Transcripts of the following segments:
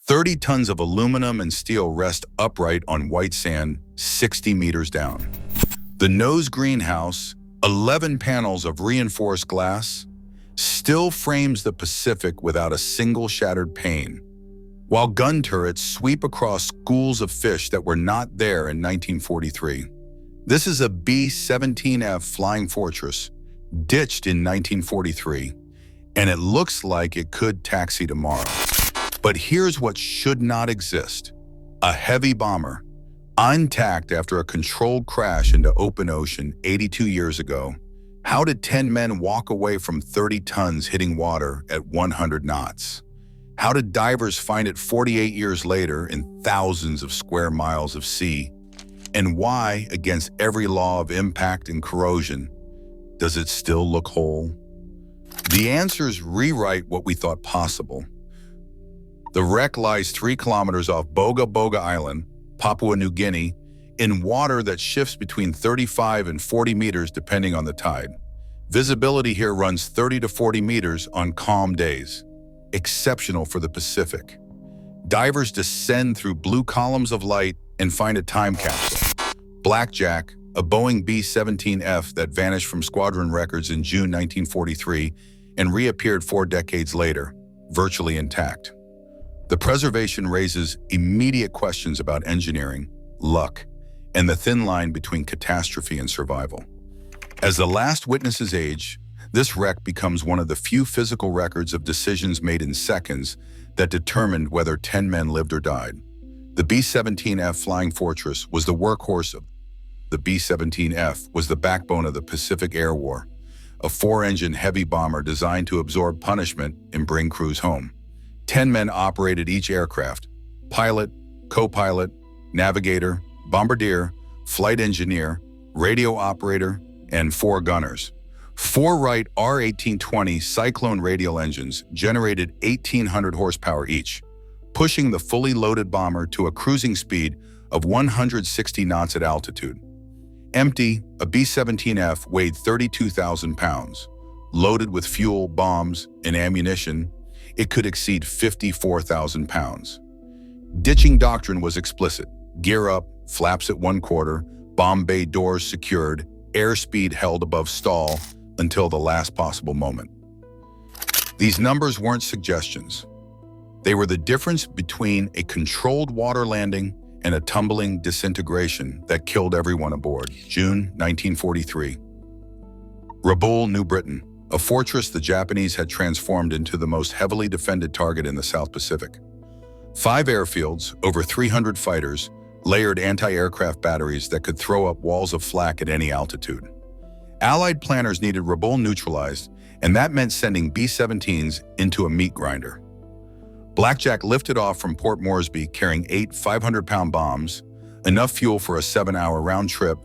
30 tons of aluminum and steel rest upright on white sand 60 meters down. The nose greenhouse, 11 panels of reinforced glass, still frames the Pacific without a single shattered pane, while gun turrets sweep across schools of fish that were not there in 1943. This is a B-17F flying fortress, ditched in 1943, and it looks like it could taxi tomorrow. But here's what should not exist: a heavy bomber, intact after a controlled crash into open ocean 82 years ago. How did 10 men walk away from 30 tons hitting water at 100 knots? How did divers find it 48 years later in thousands of square miles of sea? And why, against every law of impact and corrosion, does it still look whole? The answers rewrite what we thought possible. The wreck lies 3 kilometers off Boga Boga Island, Papua New Guinea, in water that shifts between 35 and 40 meters depending on the tide. Visibility here runs 30 to 40 meters on calm days, exceptional for the Pacific. Divers descend through blue columns of light and find a time capsule. Blackjack, a Boeing B-17F that vanished from squadron records in June 1943 and reappeared 4 decades later, virtually intact. The preservation raises immediate questions about engineering, luck, and the thin line between catastrophe and survival. As the last witnesses age, this wreck becomes one of the few physical records of decisions made in seconds that determined whether 10 men lived or died. The B-17F Flying Fortress was the workhorse of the B-17F was the backbone of the Pacific Air War, a 4-engine heavy bomber designed to absorb punishment and bring crews home. 10 men operated each aircraft: pilot, co-pilot, navigator, bombardier, flight engineer, radio operator, and 4 gunners. 4 Wright R-1820 Cyclone radial engines generated 1,800 horsepower each, pushing the fully loaded bomber to a cruising speed of 160 knots at altitude. Empty, a B-17F weighed 32,000 pounds. Loaded with fuel, bombs, and ammunition, it could exceed 54,000 pounds. Ditching doctrine was explicit: gear up, flaps at 1/4, bomb bay doors secured, airspeed held above stall until the last possible moment. These numbers weren't suggestions. They were the difference between a controlled water landing and a tumbling disintegration that killed everyone aboard. June 1943. Rabaul, New Britain, a fortress the Japanese had transformed into the most heavily defended target in the South Pacific. 5 airfields, over 300 fighters, layered anti-aircraft batteries that could throw up walls of flak at any altitude. Allied planners needed Rabaul neutralized, and that meant sending B-17s into a meat grinder. Blackjack lifted off from Port Moresby carrying 8 500-pound bombs, enough fuel for a 7-hour round trip,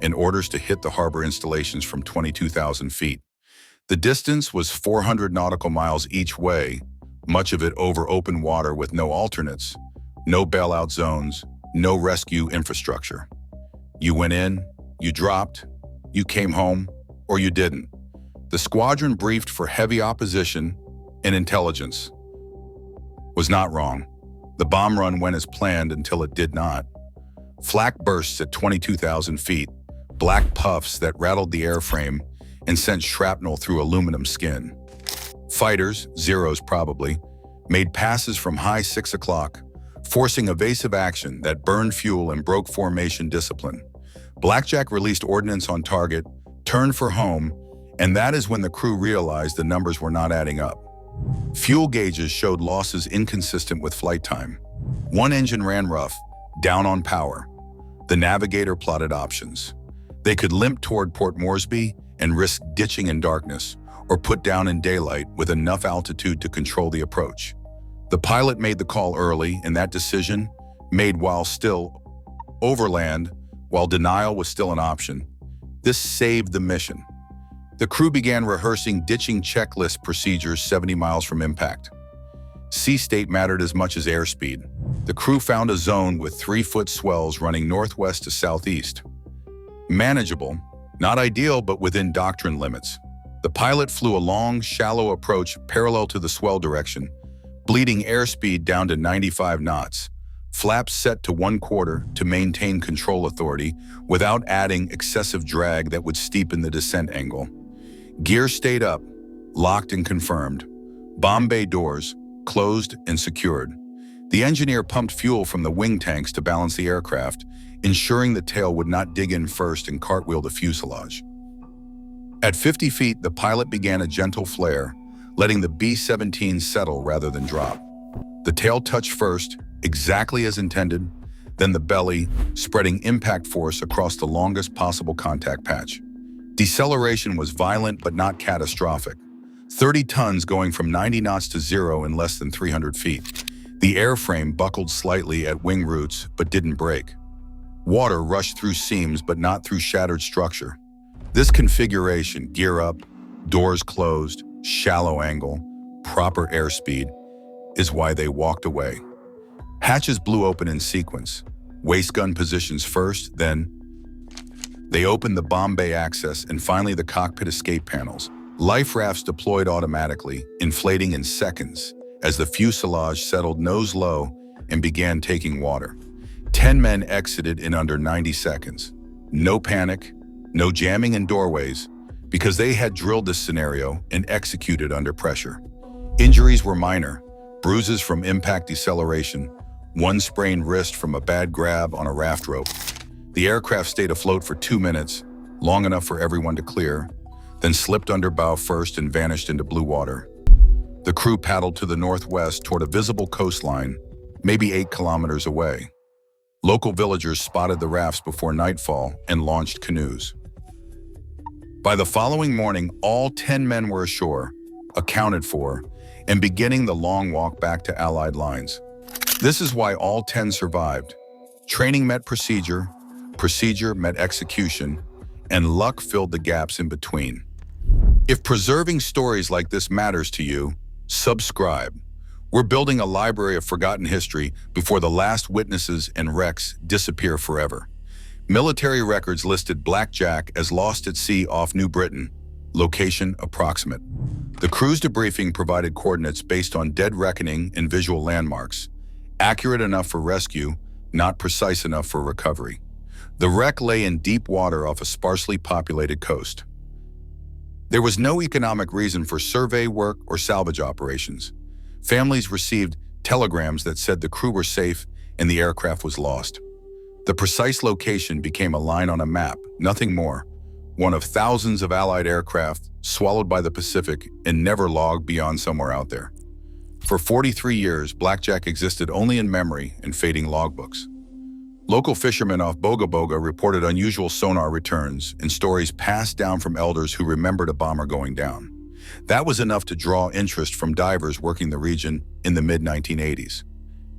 and orders to hit the harbor installations from 22,000 feet. The distance was 400 nautical miles each way, much of it over open water with no alternates, no bailout zones, no rescue infrastructure. You went in, you dropped, you came home, or you didn't. The squadron briefed for heavy opposition and intelligence was not wrong. The bomb run went as planned until it did not. Flak bursts at 22,000 feet, black puffs that rattled the airframe and sent shrapnel through aluminum skin. Fighters, Zeros probably, made passes from high 6 o'clock, forcing evasive action that burned fuel and broke formation discipline. Blackjack released ordnance on target, turned for home, and that is when the crew realized the numbers were not adding up. Fuel gauges showed losses inconsistent with flight time. One engine ran rough, down on power. The navigator plotted options. They could limp toward Port Moresby and risk ditching in darkness, or put down in daylight with enough altitude to control the approach. The pilot made the call early, and that decision, made while still overland, while denial was still an option, this saved the mission. The crew began rehearsing ditching checklist procedures 70 miles from impact. Sea state mattered as much as airspeed. The crew found a zone with 3-foot swells running northwest to southeast. Manageable, not ideal, but within doctrine limits. The pilot flew a long, shallow approach parallel to the swell direction, bleeding airspeed down to 95 knots, flaps set to 1/4 to maintain control authority without adding excessive drag that would steepen the descent angle. Gear stayed up, locked and confirmed. Bomb bay doors closed and secured. The engineer pumped fuel from the wing tanks to balance the aircraft, ensuring the tail would not dig in first and cartwheel the fuselage. At 50 feet, the pilot began a gentle flare, letting the B-17 settle rather than drop. The tail touched first, exactly as intended, then the belly, spreading impact force across the longest possible contact patch. Deceleration was violent but not catastrophic. 30 tons going from 90 knots to 0 in less than 300 feet. The airframe buckled slightly at wing roots but didn't break. Water rushed through seams but not through shattered structure. This configuration, gear up, doors closed, shallow angle, proper airspeed, is why they walked away. Hatches blew open in sequence. Waist gun positions first, then they opened the bomb bay access and finally the cockpit escape panels. Life rafts deployed automatically, inflating in seconds as the fuselage settled nose low and began taking water. 10 men exited in under 90 seconds. No panic, no jamming in doorways, because they had drilled this scenario and executed under pressure. Injuries were minor, bruises from impact deceleration, one sprained wrist from a bad grab on a raft rope. The aircraft stayed afloat for 2 minutes, long enough for everyone to clear, then slipped under bow first and vanished into blue water. The crew paddled to the northwest toward a visible coastline, maybe 8 kilometers away. Local villagers spotted the rafts before nightfall and launched canoes. By the following morning, all 10 men were ashore, accounted for, and beginning the long walk back to Allied lines. This is why all 10 survived. Training met procedure, procedure met execution, and luck filled the gaps in between. If preserving stories like this matters to you, subscribe. We're building a library of forgotten history before the last witnesses and wrecks disappear forever. Military records listed Blackjack as lost at sea off New Britain, location approximate. The crew's debriefing provided coordinates based on dead reckoning and visual landmarks, accurate enough for rescue, not precise enough for recovery. The wreck lay in deep water off a sparsely populated coast. There was no economic reason for survey work or salvage operations. Families received telegrams that said the crew were safe and the aircraft was lost. The precise location became a line on a map, nothing more. One of thousands of Allied aircraft swallowed by the Pacific and never logged beyond somewhere out there. For 43 years, Blackjack existed only in memory and fading logbooks. Local fishermen off Boga Boga reported unusual sonar returns and stories passed down from elders who remembered a bomber going down. That was enough to draw interest from divers working the region in the mid-1980s.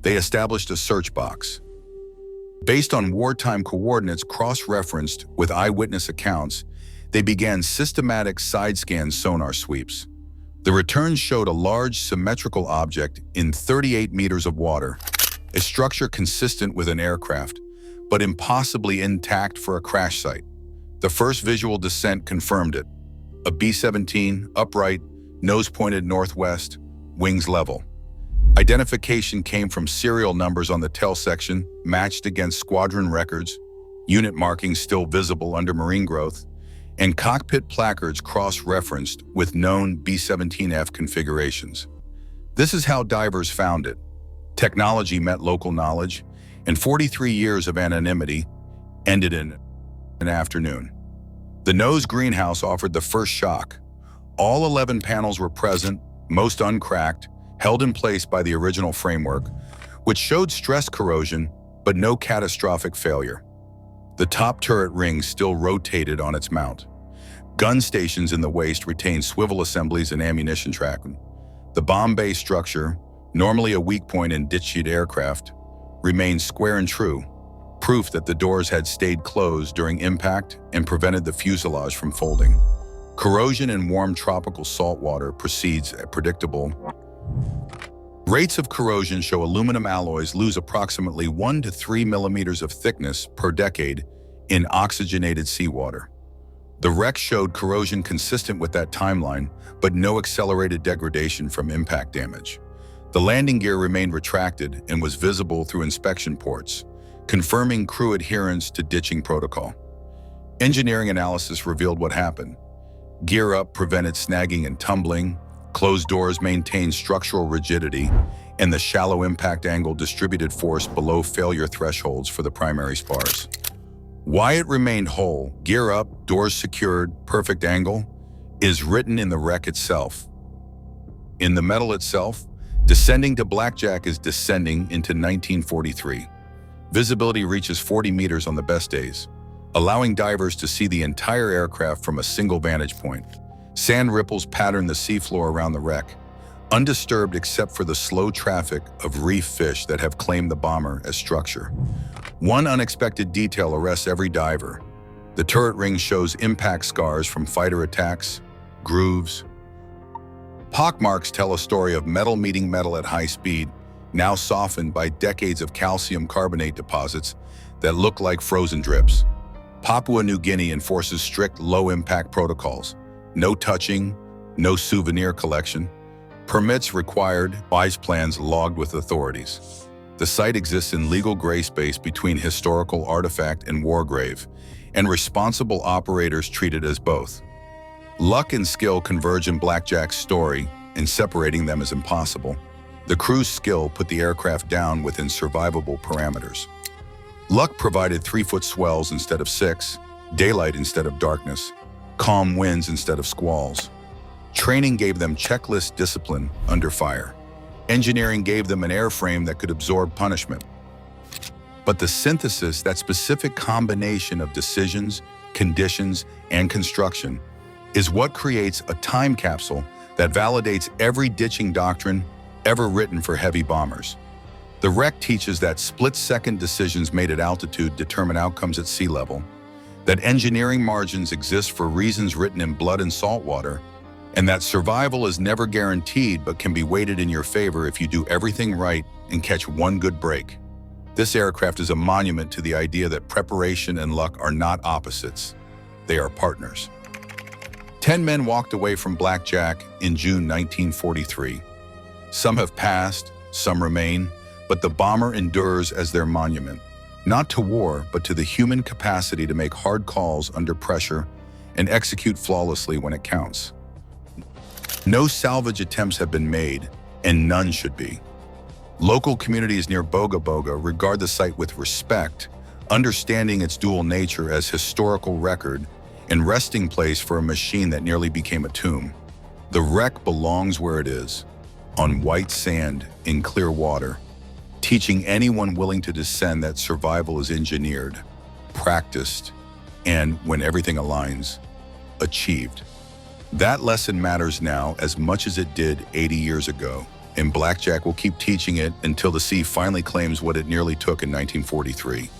They established a search box. Based on wartime coordinates cross-referenced with eyewitness accounts, they began systematic side-scan sonar sweeps. The returns showed a large symmetrical object in 38 meters of water, a structure consistent with an aircraft, but impossibly intact for a crash site. The first visual descent confirmed it. A B-17, upright, nose pointed northwest, wings level. Identification came from serial numbers on the tail section, matched against squadron records, unit markings still visible under marine growth, and cockpit placards cross-referenced with known B-17F configurations. This is how divers found it. Technology met local knowledge, and 43 years of anonymity ended in an afternoon. The nose greenhouse offered the first shock. All 11 panels were present, most uncracked, held in place by the original framework, which showed stress corrosion, but no catastrophic failure. The top turret ring still rotated on its mount. Gun stations in the waist retained swivel assemblies and ammunition tracking. The bomb bay structure, normally a weak point in ditch-sheet aircraft, remained square and true, proof that the doors had stayed closed during impact and prevented the fuselage from folding. Corrosion in warm tropical salt water proceeds at predictable rates of corrosion. Show aluminum alloys lose approximately 1 to 3 millimeters of thickness per decade in oxygenated seawater. The wreck showed corrosion consistent with that timeline, but no accelerated degradation from impact damage. The landing gear remained retracted and was visible through inspection ports, confirming crew adherence to ditching protocol. Engineering analysis revealed what happened. Gear up prevented snagging and tumbling, closed doors maintained structural rigidity, and the shallow impact angle distributed force below failure thresholds for the primary spars. Why it remained whole, gear up, doors secured, perfect angle, is written in the wreck itself. In the metal itself, descending to Blackjack is descending into 1943. Visibility reaches 40 meters on the best days, allowing divers to see the entire aircraft from a single vantage point. Sand ripples pattern the seafloor around the wreck, undisturbed except for the slow traffic of reef fish that have claimed the bomber as structure. One unexpected detail arrests every diver. The turret ring shows impact scars from fighter attacks, grooves. Pockmarks tell a story of metal meeting metal at high speed, now softened by decades of calcium carbonate deposits that look like frozen drips. Papua New Guinea enforces strict low-impact protocols. No touching, no souvenir collection. Permits required, wise plans logged with authorities. The site exists in legal gray space between historical artifact and war grave, and responsible operators treat it as both. Luck and skill converge in Blackjack's story, and separating them is impossible. The crew's skill put the aircraft down within survivable parameters. Luck provided 3-foot swells instead of 6, daylight instead of darkness, calm winds instead of squalls. Training gave them checklist discipline under fire. Engineering gave them an airframe that could absorb punishment. But the synthesis, that specific combination of decisions, conditions, and construction, is what creates a time capsule that validates every ditching doctrine ever written for heavy bombers. The wreck teaches that split-second decisions made at altitude determine outcomes at sea level, that engineering margins exist for reasons written in blood and salt water, and that survival is never guaranteed but can be weighted in your favor if you do everything right and catch one good break. This aircraft is a monument to the idea that preparation and luck are not opposites. They are partners. 10 men walked away from Blackjack in June 1943. Some have passed, some remain, but the bomber endures as their monument, not to war, but to the human capacity to make hard calls under pressure and execute flawlessly when it counts. No salvage attempts have been made, and none should be. Local communities near Boga Boga regard the site with respect, understanding its dual nature as historical record and resting place for a machine that nearly became a tomb. The wreck belongs where it is, on white sand in clear water, teaching anyone willing to descend that survival is engineered, practiced, and, when everything aligns, achieved. That lesson matters now as much as it did 80 years ago, and Blackjack will keep teaching it until the sea finally claims what it nearly took in 1943.